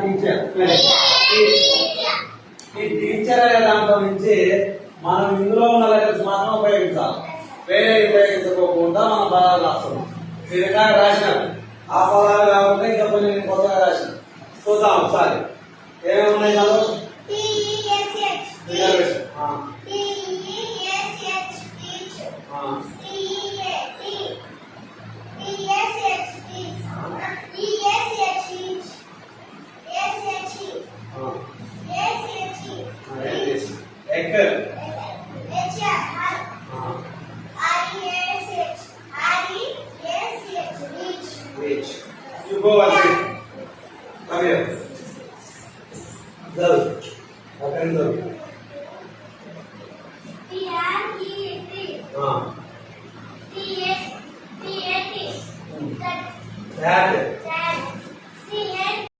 Teacher. ఈ teacher అనే దాంట్లో నుంచి మనం ఇందులో ఉన్న లెటర్స్ మాత్రం ఉపయోగించాలి. వేరే ఉపయోగించుకోకుండా మనం పదాలు రాస్తున్నాం. మీరు ఇందాక రాసినారు ఆ పదాలు కాకుండా ఇంకా కొన్ని కొత్తగా రాసిన చూద్దాం ఒకసారి ఏమేమి ఉన్నాయి దాంట్లో. You go and sit. Come here. Dal. Open the door.